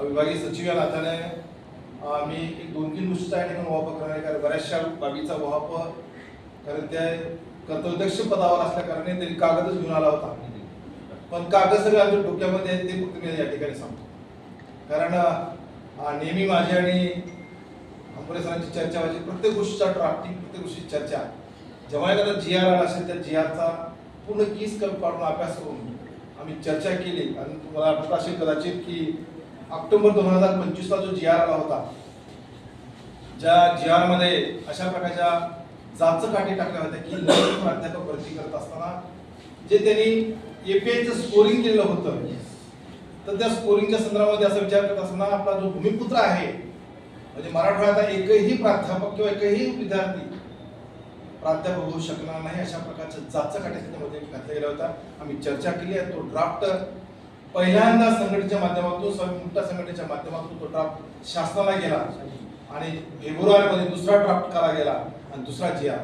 विभागीय सचिव या नात्याने मी एक 2-3 गोष्टीचा या ठिकाणी वापर करणार आहे, कारण बऱ्याचशा बाबीचा वापर कारण त्या कर्तव्यदक्ष पदावर असल्या कारणाने त्यांनी कागदच घेऊन आला होता, पण कागद सगळे आमच्या डोक्यामध्ये आहेत ते फक्त मी या ठिकाणी सांगतो. कारण नेहमी माझी आणि अंबरे सरांची चर्चा व्हायची, प्रत्येक गोष्टीचा ड्राफ्टिंग, प्रत्येक गोष्टीची चर्चा. जेव्हा एखादा GR आला असेल त्या GRचा पूर्ण कीस कमी पाडून अभ्यास करून आम्ही चर्चा केली. आणि तुम्हाला आठवत असेल कदाचित की ऑक्टोबर 2025ला जो GR आला होता, ज्या GR मध्ये अशा प्रकारच्या जाचकाठी टाकल्या होत्या की नवीन प्राध्यापक भरती करत असताना जे त्यांनी APIचं स्कोरिंग केलेलं होतं, तर त्या स्कोरिंगच्या संदर्भामध्ये असा विचार करत असताना आपला जो भूमिपुत्र आहे म्हणजे मराठवाड्यात एकही प्राध्यापक किंवा एकही विद्यार्थी प्राध्यापक होऊ शकणार नाही, अशा प्रकारच्या जाचकाठी त्यामध्ये घातल्या गेल्या होत्या. आम्ही चर्चा केली आहे. तो ड्राफ्ट पहिल्यांदा संघटनेच्या माध्यमातून, मोठ्या संघटनेच्या माध्यमातून तो ड्राफ्ट शासनाला गेला आणि फेब्रुवारीमध्ये दुसरा ड्राफ्ट करा गेला आणि दुसरा GR.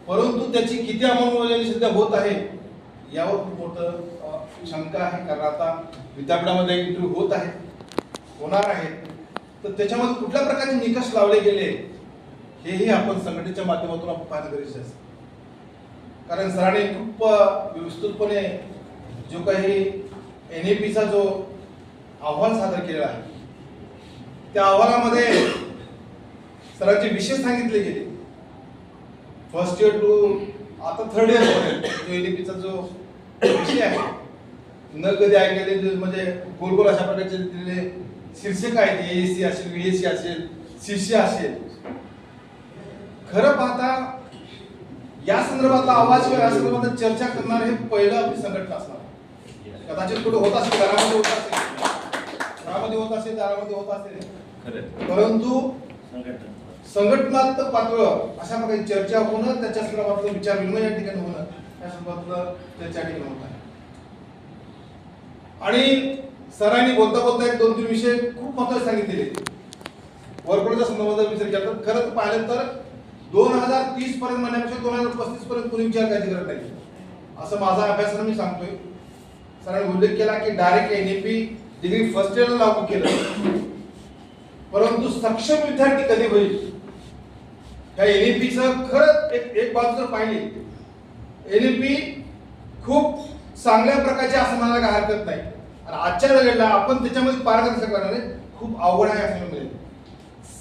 परंतु त्याची किती अंमलबजावणी सध्या होत आहे यावर खूप मोठं शंका आहे. कारण आता विद्यापीठामध्ये इंटरव्ह्यू होत आहे, होणार आहे, तर त्याच्यामध्ये कुठल्या प्रकारचे निकष लावले गेले हेही आपण संघटनेच्या माध्यमातून आपण पाहणं गरजेचं आहे. कारण सरांनी खूप विस्तृतपणे जो काही NAPचा जो अहवाल सादर केलेला आहे, त्या अहवालामध्ये सरांचे विषय सांगितले गेले. फर्स्ट इयर टू आता 3rd इयर पर्यंत जो NAPचा जो विषय आहे, न कधी ऐकलेले म्हणजे गोल अशा प्रकारचे दिलेले शीर्षक आहेत. AAC असेल, VAC असेल, CC असेल. खरं पाहता या संदर्भातला आवाज किंवा या संदर्भात चर्चा करणार हे पहिलं आपली संघटना असणार. कदाचित कुठे होत असेल, घरामध्ये होत असेल, घरामध्ये होत असेल, दारामध्ये होत असेल, परंतु संघटनात्मक पातळीवर अशा प्रकारे चर्चा होणं, त्याच्या संदर्भातलं विचार विनिमय या ठिकाणी होणं, या संदर्भातलं चर्चा ठिकाणी होत आहे. आणि सरांनी बोलता बोलता एक 2-3 विषय खूप महत्त्वाचे सांगितलेले. वर्कलोडच्या संदर्भात विचार केला तर खरंच पाहिलं तर 2030 पर्यंत म्हणण्यापेक्षा 2035 पर्यंत कोणी विचार करायची गरज नाही, असं माझा अभ्यासाने मी सांगतोय. सरांनी उल्लेख केला की डायरेक्ट NAP डिग्री फर्स्ट इयरला लागू केलं, परंतु सक्षम विद्यार्थी कधी होईल त्या NAPचं खरंच एक बाजू जर पाहिली, NAP खूप चांगल्या प्रकारचे असं म्हणायला काही हरकत नाही. आणि आजच्या वेळेला आपण त्याच्यामध्ये पारदर्शक करणारे खूप अवघड आहे असं मिळेल.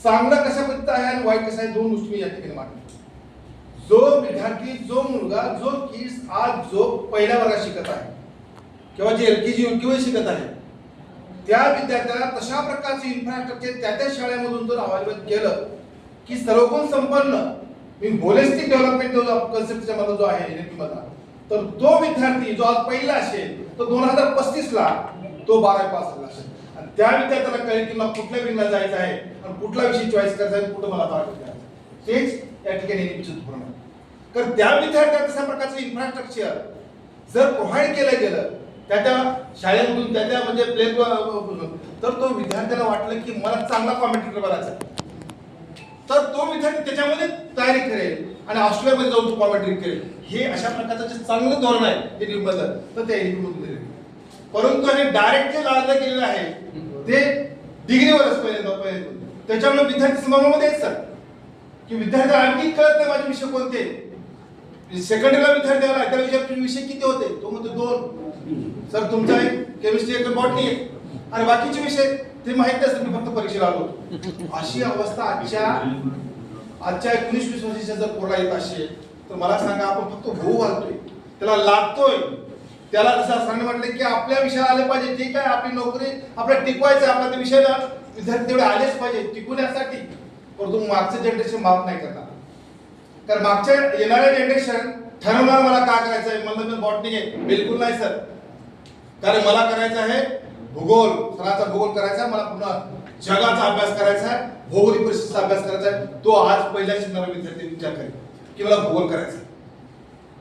चांगलं कशा पद्धतीचं आहे आणि वाईट कसं आहे, 2 गोष्टी मी या ठिकाणी मांडतो. जो विद्यार्थी, जो मुलगा, जो किड्स आज जो पहिल्या वर्गात शिकत आहे किंवा जे LKG UKG शिकत आहे, त्या विद्यार्थ्याला तशा प्रकारचे इन्फ्रास्ट्रक्चर त्या शाळेमधून जर अवेलेबल केलं की सर्वगुण संपन्न, मी होलिस्टिक डेव्हलपमेंट जो कन्सेप्टच्या मध्ये जो आहे NAP मधला, तर तो विद्यार्थी जो आज पहिला असेल तो 2035 ला तो 12वी पास झाला असेल. आणि त्या विद्यार्थ्याला कळेल की मला कुठल्या विंगला जायचं आहे आणि कुठला विषय चॉईस करायचा आहे, कुठं मला टार्गेट करायचं. तेच या ठिकाणी NAPचं धोरण आहे. तर त्या विद्यार्थ्याला तशा प्रकारचं इन्फ्रास्ट्रक्चर जर प्रोव्हाइड केलं गेलं त्या शाळेमधून, त्या म्हणजे प्ले, तर तो विद्यार्थ्याला वाटलं की मला चांगला कॉमेंटेटर बनायचा, तर तो विद्यार्थी त्याच्यामध्ये तयारी करेल आणि ऑस्ट्रेलियामध्ये जाऊन तो कॉमेंट्री करेल. हे अशा प्रकारचं जे चांगलं धोरण आहे ते निबंधन तर ते NAP दिले. परंतु हे डायरेक्ट जे लादलं गेलेलं आहे ते डिग्रीवरच पहिल्यांदा. त्याच्यामुळे विद्यार्थी समाजामध्ये आहेत सर की विद्यार्थी आणखी कळत नाही माझे विषय कोणते. सेकंडरीला विद्यार्थी आला त्या विषय किती होते, तो म्हणतो 2 सर, तुमचा एक केमिस्ट्री, एक बॉटनी आहे आणि बाकीचे विषय ते माहित नाही, मी फक्त परीक्षेला आलो. अशी अवस्था आजच्या 19-20 वर्षाच्या जर पोरला येत असेल तर मला सांगा, आपण फक्त होऊ घालतोय, त्याला लागतोय, त्याला जसं सांगणे म्हटलं की आपल्या विषयाला आले पाहिजे. ठीक आहे, आपली नोकरी आपल्याला टिकवायचं आहे, आपल्या त्या विषयाला विद्यार्थी तेवढे आलेच पाहिजे टिकवण्यासाठी. परंतु मागचं जनरेशन माफ नाही करणार, कारण मागच्या येणाऱ्या जनरेशन ठरवणार मला काय करायचं आहे. मला तर बॉटनी आहे, बिलकुल नाही सर, कारण मला करायचं आहे भूगोल, सरांचा भूगोल करायचा आहे, मला पुन्हा जगाचा अभ्यास करायचा आहे, भौगोलिक परिस्थितीचा अभ्यास करायचा आहे. तो आज पहिल्या शिकणारा विद्यार्थी विचार करेल की मला भूगोल करायचा आहे.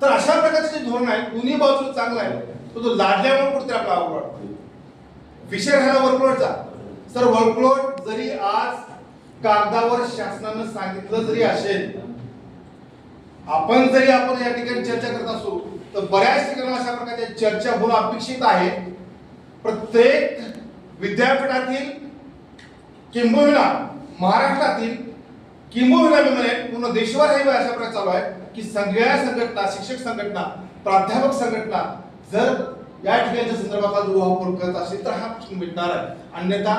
तर अशा प्रकारचे जे धोरण आहे दोन्ही बाजूला चांगला आहे, तो लादल्यामुळे कुठे आपला अवघड वाटतो. विषय राहिला वर्कलोडचा. सर, वर्कलोड जरी आज कागदावर शासनानं सांगितलं जरी असेल, आपण या ठिकाणी चर्चा करत असू, तर बऱ्याच ठिकाणी अशा प्रकारच्या चर्चा होणं अपेक्षित आहे. प्रत्येक विद्यापीठातील किंबहुना महाराष्ट्रातील किंबहुना मी म्हणेन पूर्ण देशभर हे अशा प्रकारे चालू आहे की सगळ्या संघटना, शिक्षक संघटना, प्राध्यापक संघटना जर या ठिकाणच्या संदर्भात उहापोह करत असेल तर हा प्रश्न मिटणार आहे, अन्यथा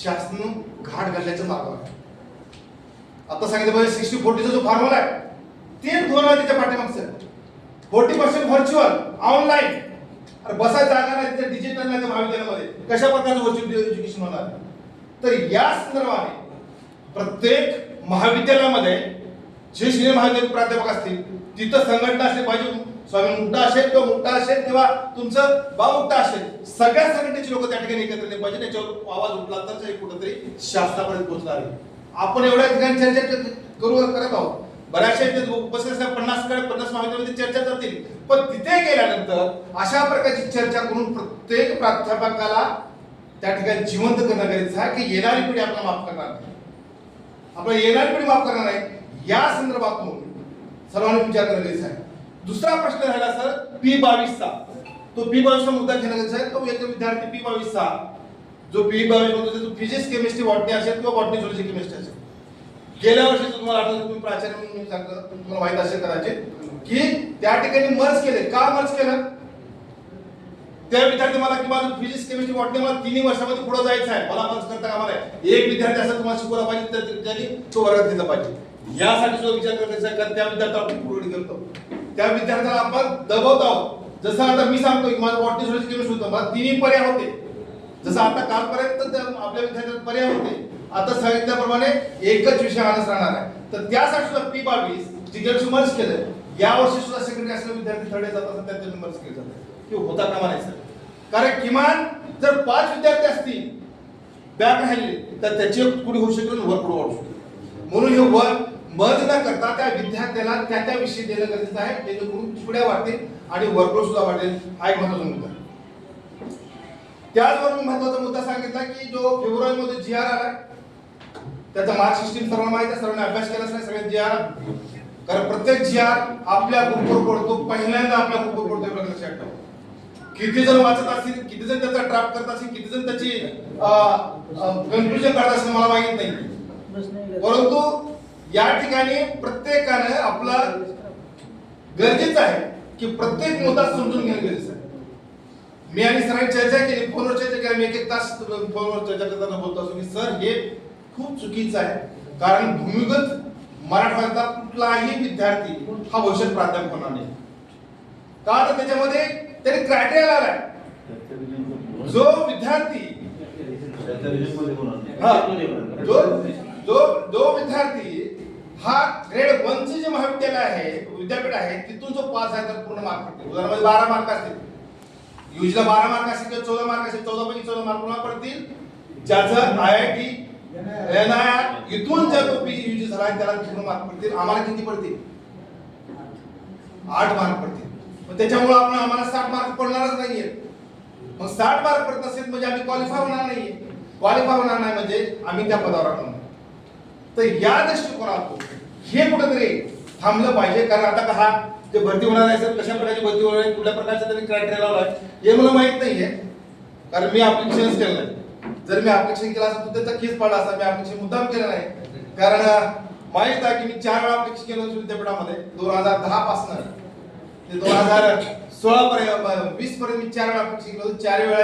शासन घाट घालण्याचं मार्ग आहे. आता सांगितलं पाहिजे 60-40चा जो फॉर्म्युला आहे ते धोरण त्याच्या पाठीमागचं 40% व्हर्च्युअल ऑनलाईन. अरे बसायची जागा नाही तिथे डिजिटल नाही महाविद्यालयामध्ये कशा प्रकारचं व्हर्च्युअल एज्युकेशन होणार. तर या संदर्भाने प्रत्येक महाविद्यालयामध्ये जे सिनियर महाविद्यालय प्राध्यापक असतील तिथं संघटना असली पाहिजे. स्वामी मुक्ता असेल किंवा मुक्ता असेल किंवा तुमचं बामुक्ता असेल, सगळ्या संघटनेची लोक त्या ठिकाणी एकत्र येणे पाहिजे. त्याच्यावर आवाज उठला तर कुठेतरी शासनापर्यंत पोहोचणार आहे. आपण एवढ्या ठिकाणी चर्चा करत आहोत. बऱ्याचशा उपस्थित 50 महाविद्यालयामध्ये चर्चा जातील, पण तिथे गेल्यानंतर अशा प्रकारची चर्चा करून प्रत्येक प्राध्यापकाला त्या ठिकाणी जिवंत करणं गरजेचं आहे की येणारी पिढी आपल्याला माफ करणार नाही, आपल्याला येणारी पिढी माफ करणार नाही. या संदर्भातून सर्वांनी विचार करणं गरजेचं आहे. दुसरा प्रश्न राहिला सर P22 चा. तो P22 मुद्दा घेणं गरजेचं आहे. तो एक विद्यार्थी P22 चा जो P22 मध्ये तो फिजिक्स केमिस्ट्री बॉटनी असेल किंवा बॉटनी झुलॉजी केमिस्ट्री असेल. गेल्या वर्षी तुम्हाला आठवतं, तुम्ही प्राचार्य म्हणून सांगता, तुम्हाला माहित असेल कदाचित की त्या ठिकाणी मर्ज केले. का मर्ज केलं? त्या विद्यार्थी मला की माझं फिजिक्स केमिस्ट्री बॉटनी मला 3 वर्षामध्ये पुढे जायचं आहे, मला मर्ज करता कामा नये. एक विद्यार्थी असा तुम्हाला शिकवला पाहिजे तर त्यांनी तो वर्गात घेतला पाहिजे. यासाठी जो विचार करायचा आहे त्या विद्यार्थ्याला आपण पुढे करतो, त्या विद्यार्थ्याला आपण दबवत आहोत. जसं आता मी सांगतो की माझं बॉटनी झुलॉजी केमिस्ट्री होतं, मला 3 पर्याय होते. जसं आता कालपर्यंत आपल्या विद्यार्थ्यांना पर्याय होते, आता सांगितल्याप्रमाणे एकच विषय मानस राहणार आहे. तर त्यासाठी सुद्धा P22 जिल्ह्याशी मर्ज केलं. या वर्षी सुद्धा सेकंडरी असलेले विद्यार्थी थर्ड जात असतात त्यांच्यातून मर्ज केलं जातं की होता कामा नाही सर. कारण किमान जर 5 विद्यार्थी असतील बॅक राहिले तर त्याची पुढे होऊ शकेल, वर पुढे वाढू शकेल. म्हणून हे वर मर्ज न करता त्या विद्यार्थ्याला त्या विषयी देणं गरजेचं आहे, जेणेकरून पुढे वाढतील आणि वर्कलोड सुद्धा वाढेल. हा एक महत्त्वाचा मुद्दा. त्याचबरोबर महत्त्वाचा मुद्दा सांगितला की जो फेब्रुवारीमध्ये GR आला त्याचा मार्क सिस्टीम सर्वांना माहिती आहे, सर्वांनी अभ्यास केलाच नाही. सगळ्यात GR, कारण प्रत्येक GR आपल्या ग्रुपवर पडतो, पहिल्यांदा आपल्या ग्रुपवर पडतो हे लक्षात ठेवा. किती जण वाचत असतील, किती जण त्याचा ड्राफ्ट करत असतील, किती जण त्याची कन्क्लुजन काढत असतील मला माहित नाही. परंतु या ठिकाणी प्रत्येकाने आपला गरजेचं आहे की प्रत्येक मुद्दा समजून घेणं गरजेचं आहे. मी आणि सरांनी चर्चा केली, फोनवर चर्चा केली. मी 1 तास फोनवर चर्चा करताना बोलतो असतो की सर हे खूप चुकीचं आहे, कारण भूमिगत मराठवाड्यातला कुठलाही विद्यार्थी हा भविष्यात प्राध्यापक होणार नाही. का तर त्याच्यामध्ये त्याने क्रायटेरिया लावलाय. जो विद्यार्थी जो विद्यार्थी हा ग्रेड 1 चे जे महाविद्यालय आहे, विद्यापीठ आहे, तिथून जो पास आहे तर पूर्ण मार्क पडतील. उदाहरणार्थ 12 मार्क असतील, युजीला 12 मार्क असतील किंवा 14 मार्क असतील, 14 पैकी 14 मार्क कोणाला पडतील? ज्याचं IIT NIR इथून जर तो PUG झाला त्याला पूर्ण मार्क पडतील. आम्हाला किती पडतील? 8 मार्क पडतील. मग त्याच्यामुळे आम्हाला 60 मार्क पडणारच नाहीये. मग 60 मार्क पडत असेल म्हणजे आम्ही क्वालिफाय होणार नाहीये. क्वालिफाय होणार नाही म्हणजे आम्ही त्या पदावर राहणार. तर या दृष्टिकोनातून हे कुठेतरी थांबलं पाहिजे. कारण आता का हा जे भरती होणार आहे सर, कशा प्रकारची भरती होणार आहे, कुठल्या प्रकारचा त्यांनी क्रायटेरिया लावलाय हे मला माहित नाहीये, कारण मी ऍप्लिकेशनच केलं नाही. जर मी ऍप्लिकेशन केलं असतं तर त्याचा केस पडला असता. मी ऍप्लिकेशन मुद्दाम केलं नाही, कारण माहित आहे की मी 4 वेळा ऍप्लिकेशन केलं होतं विद्यापीठामध्ये. 2010 पासून ते 2016 पर्यंत 20 पर्यंत मी 4 वेळा ऍप्लिकेशन केलं होतं. 4 वेळा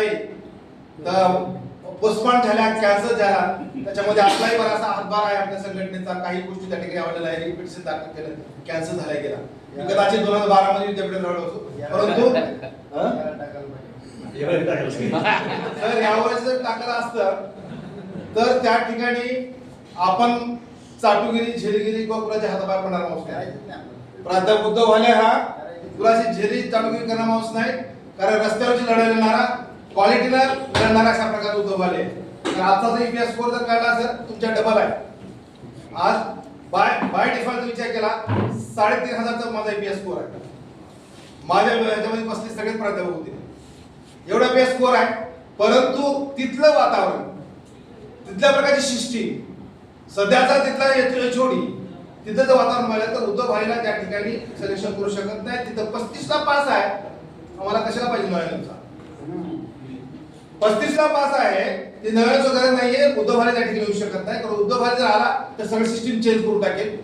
पोस्टपोन झाल्या, कॅन्सल झाला. त्याच्यामध्ये अप्लाय बराचसा हातभार आहे आपल्या संघटनेचा. काही गोष्टी त्या ठिकाणी आवडलेल्या आहे, रिपिटेशन दाखल केलं, कॅन्सल झाल्या गेला. मी कदाचित 2012 मध्ये विद्यापीठात राहिलो असतो, परंतु सर यावेळेस जर टाकलं असतं तर त्या ठिकाणी आपण चाटुगिरी, झेलगिरी किंवा कुणाच्या हाताबाहेर पडणार माणूस नाही. प्राध्यापक उद्धव भाले हा कुणाची झेली चाटुगिरी करणार माणूस नाही, कारण रस्त्यावरची लढाई लढणारा, क्वालिटीला लढणारा अशा प्रकारचा उद्धव भाले. आजचा जर EPS स्कोर जर काढला सर तुमच्या डबल आहे. आज बाय डिफॉल्ट विचार केला 3500चा माझा EPS स्कोर आहे. माझ्या याच्यामध्ये बसले सगळेच प्राध्यापक होते, एवढा EPS स्कोर आहे. परंतु तिथलं वातावरण, तिथल्या प्रकारची सिस्टीम, सध्याचा तिथला HOD, तिथं जर वातावरण पाहिलं तर उद्धव भाईला त्या ठिकाणी सिलेक्शन करू शकत नाही. तिथं 35 ला पास आहे, आम्हाला कशाला पाहिजे नॉलेजचा. 35ला पास आहे ते नव्याचं गरज नाहीये. उद्धव ठाकरे त्या ठिकाणी येऊ शकत नाही, कारण उद्धव ठाकरे जर आला तर सगळं सिस्टीम चेंज करून टाकेल.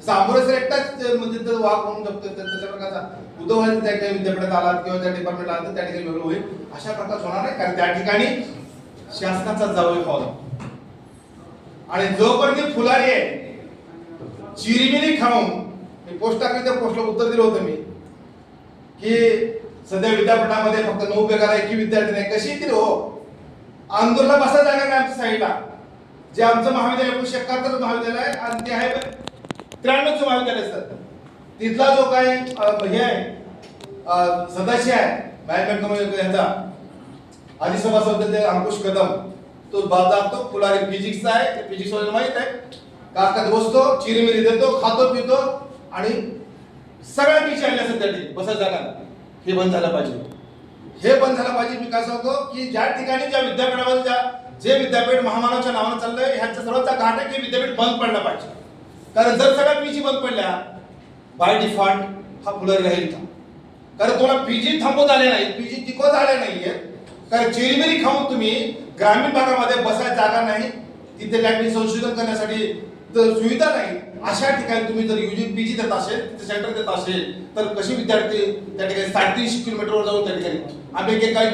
आंबोरे सर एकटाच म्हणजे तर वाक म्हणून जगतो, त्याच्या प्रकारचा उद्धव ठाकरे त्या ठिकाणी विद्यापीठात आला किंवा त्या डिपार्टमेंटला आला तर त्या ठिकाणी वेगळं होईल. अशा प्रकारचं होणार नाही, कारण त्या ठिकाणी शासनाचा जावई हॉल आणि जोपर्यंत फुलारी आहे चिरीमिरी खाऊन मी पोस्ट टाकली, त्या पोस्टला उत्तर दिलं होतं मी की सध्या विद्यापीठामध्ये फक्त 9 बेगाला 1 विद्यार्थी नाही. कशी येतील हो? आंदोलनाला बसा जागा नाही आमच्या साईडला. जे आमचं महाविद्यालय 1971 महाविद्यालय आहे आणि ते आहे 93चं महाविद्यालय सर. तिथला जो काय हे आहे सदस्य आहे मॅनेजमेंट कमिटी यांचा आधी सभासद ते अंकुश कदम, तो बाजारतो फुलारी फिजिक्सचा आहे. ते फिजिक्स वाल्याला माहित आहे. काकात बसतो, चिरीमिरी देतो, खातो पितो आणि सगळ्या पीछे आल्या सध्या बसा जागा. हे बंद झालं पाहिजे, हे बंद झालं पाहिजे. मी काय सांगतो की ज्या ठिकाणी ज्या विद्यापीठामध्ये जे विद्यापीठ महामानवाच्या नावानं चाललंय ह्यांचा सर्वांचा घाट आहे की विद्यापीठ बंद पडलं पाहिजे. कारण जर सगळ्या पीजी बंद पडल्या बाय डिफॉल्ट हा फुलारी राहील का? कारण तुम्हाला पीजी थांबवत आले नाही, पीजी टिकवत आले नाहीये. कारण चिरीमिरी खाऊन तुम्ही ग्रामीण भागामध्ये बसायला जागा नाही, तिथे लॅबनी संशोधन करण्यासाठी तर सुविधा नाही, अशा ठिकाणी तुम्ही जर युजी पीजी देत असेल, तिथे सेंटर देत असेल तर कशी विद्यार्थी त्या ठिकाणी 350 किलोमीटरवर जाऊन त्या ठिकाणी आम्ही काही